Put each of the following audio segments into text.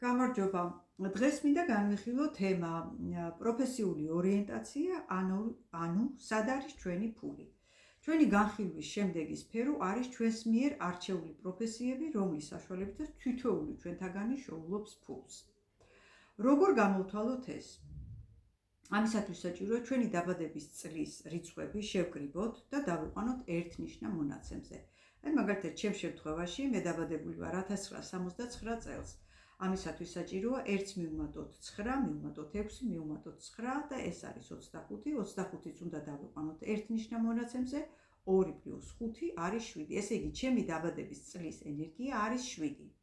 გამარჯობა. დღეს მინდა განვიხილო თემა პროფესიული ორიენტაცია, ანუ სად არის ჩვენი ფული. ჩვენი განხილვის შემდეგი სფერო არის ჩვენს მიერ არჩეული პროფესიები, რომლის საშუალებითაც თითოეული ჩვენთაგანი შეუძლობს ფულს. როგორ გამოვთვალოთ ეს? ამისათვის საჭიროა ჩვენი დაბადების წლის რიცხვები შევკრიბოთ და დავიყვანოთ ერთნიშნა მონაცემზე. მაგალითად, ჩემ შემთხვევაში მე დაბადებული ვარ 1969 წელს. ამისათვის საჭიროა 1 მივუმატოთ 9, მივუმატოთ 6, მივუმატოთ 9 და ეს არის 25. 25-ს უნდა დავიყვანოთ ერთნიშნა მონაცემზე, 2 + 5 არის 7. ესე იგი, ჩემი დაბადების წლის ენერგია არის 7.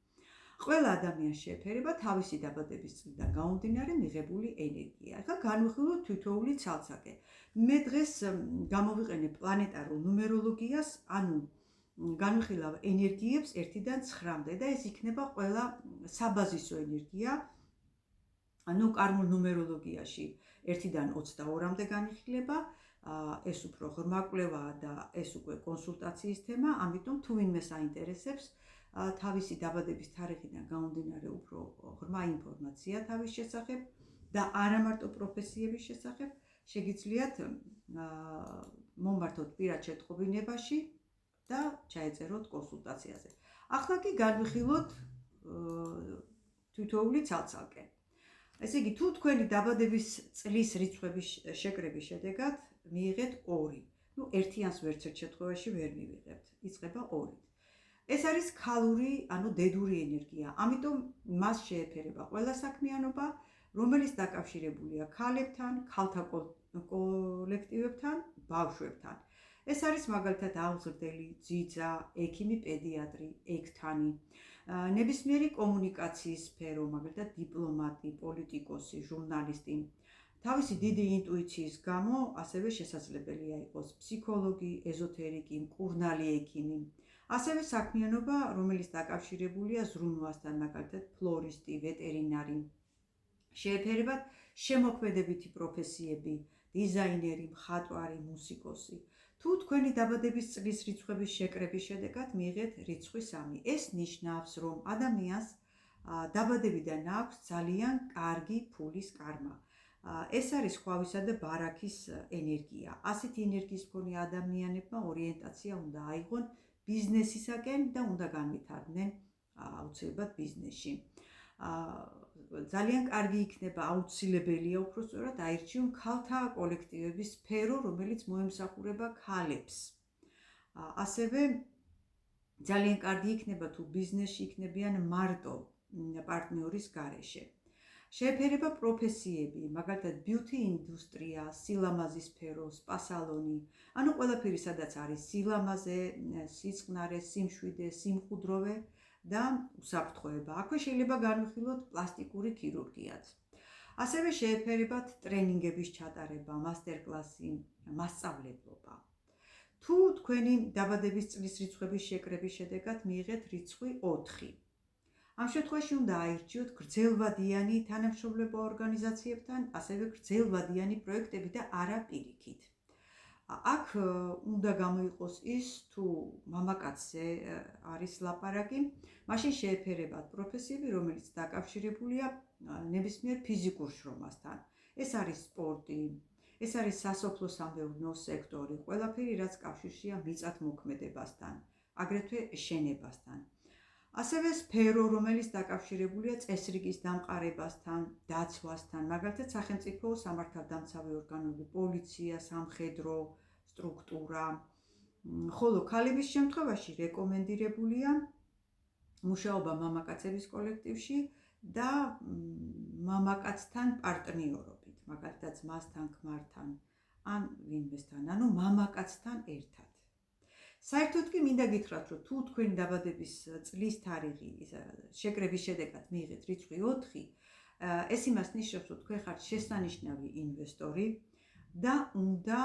ყველა ადამიანს შეეფერება თავისი დაბადების წლიდან გამომდინარე მიღებული ენერგია. ახლა განვიხილოთ თითოეული ცალ-ცალკე. მე დღეს გამოვიყენებ პლანეტარულ ნუმეროლოგიას, ანუ განვიხილავ ენერგიებს 1-დან 9-მდე და ეს იქნება ყველა საბაზისო ენერგია. ანუ კარმულ ნუმეროლოგიაში 1-დან 22-მდე განიხილება, ეს უფრო ღრმა კვლევაა და ეს უკვე კონსულტაციის თემა, ამიტომ თუ ვინმე საინტერესებს თავისი დაბადების თარიღიდან გამომდინარე უფრო ღრმა ინფორმაცია თავის შესახებ და არა მარტო პროფესიების შესახებ, შეგიძლიათ მომმართოთ პირად შეტყობინებაში და ჩაეწეროთ კონსულტაციაზე. ახლა კი განვიხილოთ თითოეული ცალ-ცალკე. ესე იგი, თუ თქვენი დაბადების წლის რიცხვების შეკრების შედეგად მიიღეთ 2. ერთიანს ვერც ერთ შემთხვევაში ვერ მივიღებთ. იწყება 2-ით. ეს არის ქალური, ანუ დედური ენერგია. ამიტომ მას შეეფერება ყველა საქმიანობა, რომელიც დაკავშირებულია ქალებთან, ქალთა კოლექტივებთან, ბავშვებთან. ეს არის მაგალითად აღზრდელი, ძიძა, ექიმი, პედიატრი, ექთანი, ნებისმიერი კომუნიკაციის სფერო, მაგალითად დიპლომატი, პოლიტიკოსი, ჟურნალისტი. თავისი დიდი ინტუიციის გამო ასევე შესაძლებელია იყოს ფსიქოლოგი, ეზოთერიკი, მკურნალი ექიმი. ასევე საქმიანობა, რომელიც დაკავშირებულია ზრუნვასთან, მაგალითად ფლორისტი, ვეტერინარი. შეეფერებათ შემოქმედებითი პროფესიები, დიზაინერი, მხატვარი, მუსიკოსი. თუ თქვენი დაბადების წლის რიცხვების შეკრების შედეგად მიიღეთ რიცხვი 3, ეს ნიშნავს, რომ ადამიანს დაბადებიდან აქვს ძალიან კარგი ფულის კარმა. ეს არის ხვავისა და ბარაქის ენერგია. ასეთი ენერგიის მქონე ადამიანებმა ორიენტაცია უნდა აიღონ ბიზნესისაკენ და უნდა განვითარდნენ აუცილებლად ბიზნესში. ძალიან კარგი იქნება, აუცილებელია უფრო სწორად აირჩიონ ქალთა კოლექტივების სფერო, რომელიც მოემსახურება ქალებს. ასევე ძალიან კარგი იქნება თუ ბიზნესში იქნებიან მარტო პარტნიორის გარეშე. შეეფერება პროფესიები, მაგალითად ბიუთი ინდუსტრია, სილამაზის სფერო, სპა სალონი, ანუ ყველაფერი, სადაც არის სილამაზე, სიწყნარე, სიმშვიდე, სიმყუდროვე და უსაფრთხოება. აქვე შეიძლება განვიხილოთ პლასტიკური ქირურგიაც. ასევე შეეფერებათ ტრენინგების ჩატარება, მასტერკლასი, მასწავლებლობა. თუ თქვენი დაბადების წლის რიცხვების შეკრების შედეგად მიიღეთ რიცხვი 4. ამ შემთხვევაში უნდა აირჩიოთ გრძელვადიანი თანამშრომლობა ორგანიზაციებთან, ასევე გრძელვადიანი პროექტები და არა პირიქით. აქ უნდა გამოიყოს ის, თუ მამაკაცზე არის ლაპარაკი, მაშინ შეეფერებათ პროფესიები, რომელიც დაკავშირებულია ნებისმიერ ფიზიკურ შრომასთან. ეს არის სპორტი, ეს არის სასოფლო-სამეურნეო სექტორი, ყველაფერი, რაც კავშირშია მიწათმოქმედებასთან, აგრეთვე შენობასთან. ასევე სფერო, რომელიც დაკავშირებულია წესრიგის დამყარებასთან, დაცვასთან, მაგალითად სახელმწიფო სამართალდამცავი ორგანოები, პოლიცია, სამხედრო სტრუქტურა. ხოლო ქალების შემთხვევაში რეკომენდირებულია მუშაობა მამაკაცების კოლექტივში და მამაკაცთან პარტნიორობით, მაგალითად ძმასთან, ქმართან ან ვინმესთან, ანუ მამაკაცთან ერთად. საერთოდ კი მინდა გითხრათ, რომ თუ თქვენი დაბადების წლის თარიღი შეკრების შედეგად მიიღეთ რიცხვი 4, ეს იმას ნიშნავს, რომ თქვენ ხართ შესანიშნავი ინვესტორი და უნდა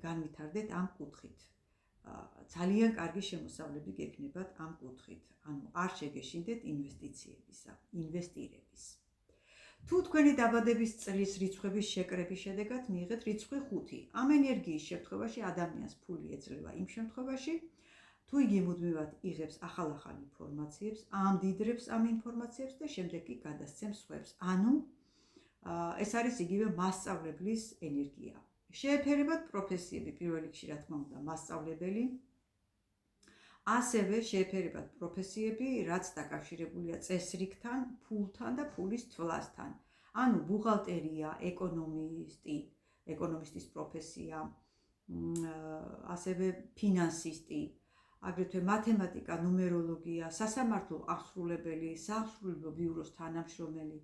განვითარდეთ ამ კუთხით. ძალიან კარგი შემოსავლები გექნებათ ამ კუთხით, ანუ არ შეგეშინდეთ ინვესტირების. თუ თქვენი დაბადების წლის რიცხვების შეკრების შედეგად მიიღეთ რიცხვი 5, ამ ენერგიის შემთხვევაში ადამიანს ფული ეძლევა იმ შემთხვევაში, თუ იგი მუდმივად იღებს ახალ-ახალ ინფორმაციებს, ამდიდრებს ამ ინფორმაციებს და შემდეგ კი გადასცემს სხვებს. ანუ ეს არის იგივე მასწავლებლის ენერგია. შეეფერებათ პროფესიები, პირველ რიგში რა თქმა უნდა, მასწავლებელი. ასევე შეეფერებათ პროფესიები, რაც დაკავშირებულია წესრიგთან, ფულთან და ფულის თვლასთან. ანუ ბუღალტერია, ეკონომისტის პროფესია, ასევე ფინანსისტი, აგრეთვე მათემატიკა, ნუმეროლოგია, სასამართლო აღსრულებელი, სააღსრულებო ბიუროს თანამშრომელი,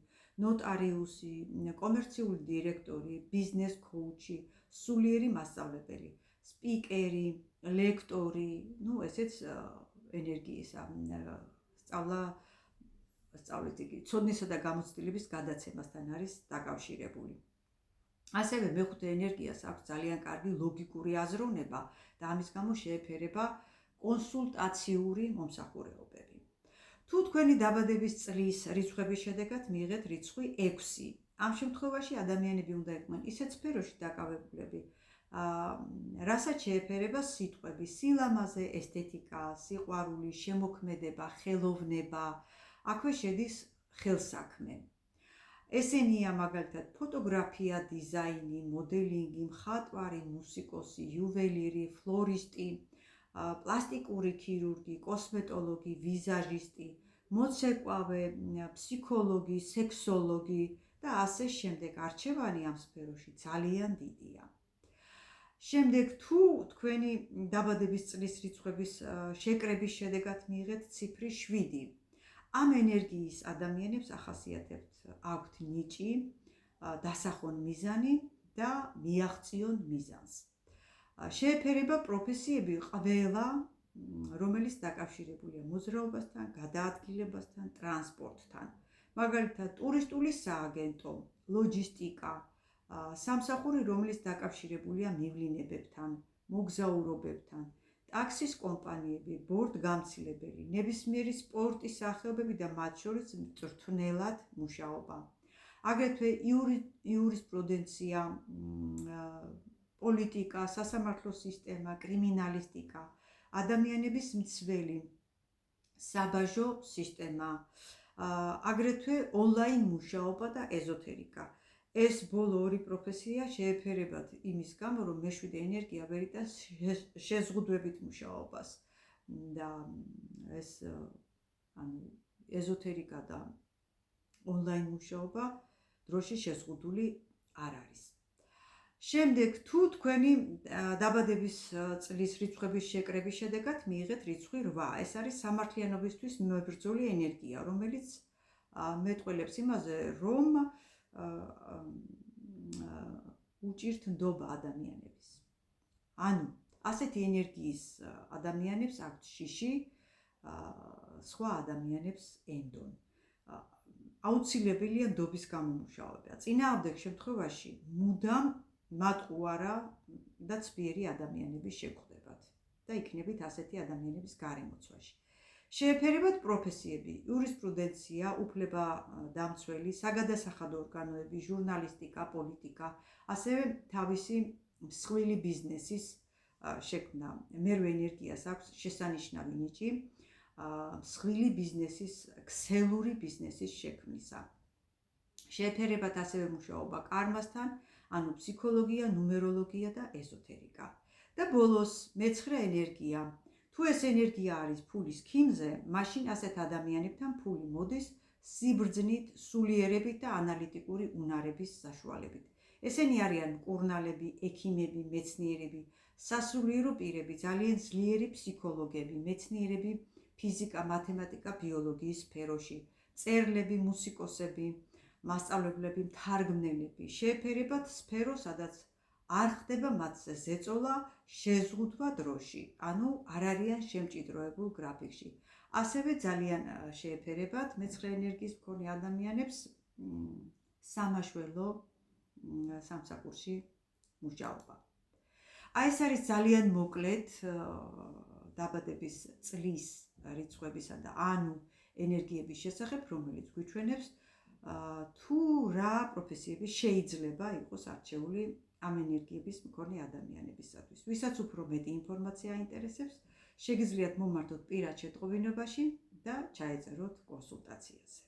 ნოტარიუსი, კომერციული დირექტორი, ბიზნეს კოუჩი, სულიერი მასწავლებელი, სპიკერი, ლექტორი, ესეც ენერგიისა სწავლით იგი ცოდნისა და გამოცდილების გადაცემასთან არის დაკავშირებული. ასევე მეხუთე ენერგიას აქვს ძალიან კარგი ლოგიკური აზროვნება და ამის გამო შეეფერება კონსულტაციური მომსახურებები. თუ თქვენი დაბადების წლის რიცხვების შედეგად მიიღეთ რიცხვი 6, ამ შემთხვევაში ადამიანები უნდა იყვნენ ისეთ სფეროში დაკავებულები, რასაც შეეფერება სიტყვები სილამაზე, ესთეტიკა, სიყვარული, შემოქმედება, ხელოვნება, აქვე შედის ხელსაქმე. ესენია მაგალითად ფოტოგრაფია, დიზაინი, მოდელინგი, მხატვარი, მუსიკოსი, იუველირი, ფლორისტი, პლასტიკური ქირურგი, კოსმეტოლოგი, ვიზაჟისტი, მოცეკვავე, ფსიქოლოგი, სექსოლოგი და ასე შემდეგ. არჩევანი ამ სფეროში ძალიან დიდია. შემდეგ თუ თქვენი დაბადების წლის რიცხვების შეკრების შედეგად მიიღეთ ციფრი 7, ამ ენერგიის ადამიანებს ახასიათებთ აქვთ ნიჭი, დასახონ მიზანი და მიაღწიონ მიზანს. შეეფერება პროფესიები ყველა, რომელიც დაკავშირებულია მოძრაობასთან, გადაადგილებასთან, ტრანსპორტთან. მაგალითად, ტურისტული სააგენტო, ლოჯისტიკა, სამსახური, რომელიც დაკავშირებულია მივლინებებთან, მოგზაურობებთან, ტაქსის კომპანიები, ბორტგამცილებელი, ნებისმიერი სპორტის სახეობები და მათ შორის მწვრთნელად მუშაობა. აგრეთვე იურისპრუდენცია, პოლიტიკა, სასამართლო სისტემა, კრიმინალისტიკა, ადამიანების მცველი, საბაჟო სისტემა, აგრეთვე ონლაინ მუშაობა და ეზოთერიკა. ეს ბოლო ორი პროფესია შეეფერებათ იმის გამო, რომ მეშვიდე ენერგია ვერ იტანს შეზღუდვებით მუშაობას და ეს ეზოთერიკა და ონლაინ მუშაობა დროში შეზღუდული არ არის. შემდეგ თუ თქვენი დაბადების წლის რიცხვების შეკრების შედეგად მიიღეთ რიცხვი 8, ეს არის სამართლიანობისთვის მებრძოლი ენერგია, რომელიც მეტყველებს იმაზე, რომ უჭირთ ნდობა ადამიანების. ანუ ასეთი ენერგიის ადამიანებს აქვთ შიში, სხვა ადამიანებს ენდონ. აუცილებელია ნდობის გამომუშავება. წინააღმდეგ შემთხვევაში მუდამ მატყუარა და ცბიერი ადამიანები შეგხვდებათ და იქნებით ასეთი ადამიანების გარემოცვაში. შეეფერებათ პროფესიები, იურისპრუდენცია, უფლება დამცველი, საგადასახადო ორგანოები, ჟურნალისტიკა, პოლიტიკა, ასევე თავისი მსხვილი ბიზნესის შექმნა. მერვე ენერგიას აქვს შესანიშნავი ნიჭი მსხვილი ბიზნესის, ქსელური ბიზნესის შექმნისა. შეეფერებათ ასევე მუშაობა კარმასთან, ანუ ფსიქოლოგია, ნუმეროლოგია და ეზოთერიკა. და ბოლოს მეცხრე ენერგია. თუ ეს ენერგია არის ფულის ქიმზე, მაშინ ასეთ ადამიანებთან ფული მოდის სიბრძნით, სულიერებით და ანალიტიკური უნარების საშუალებით. ესენი არიან მკურნალები, ექიმები, მეცნიერები, სასულიერო პირები, ძალიან ძლიერი ფსიქოლოგები, მეცნიერები, ფიზიკა, მათემატიკა, ბიოლოგიის სფეროში, მწერლები, მუსიკოსები, მასწავლებლები, მთარგმნელები. შეეფერებათ სფერო, სადაც არ ხდება მათზე ზეწოლა, შეზღუდვა დროში, ანუ არ არიან შემჭიდროებულ გრაფიკში. ასევე ძალიან შეეფერებათ მეცხრე ენერგიის მქონე ადამიანებს სამაშველო სამსახურში მუშაობა. ეს არის ძალიან მოკლედ დაბადების წლის რიცხვებისა და ანუ ენერგიების შესახებ, რომელიც გვიჩვენებს თუ რა პროფესიები შეიძლება იყოს არჩეული ამ ენერგიების მქონე ადამიანებისათვის. ვისაც უფრო მეტი ინფორმაცია აინტერესებს, შეგიძლიათ მომართოთ პირად შეტყობინებაში და ჩაეწეროთ კონსულტაციაზე.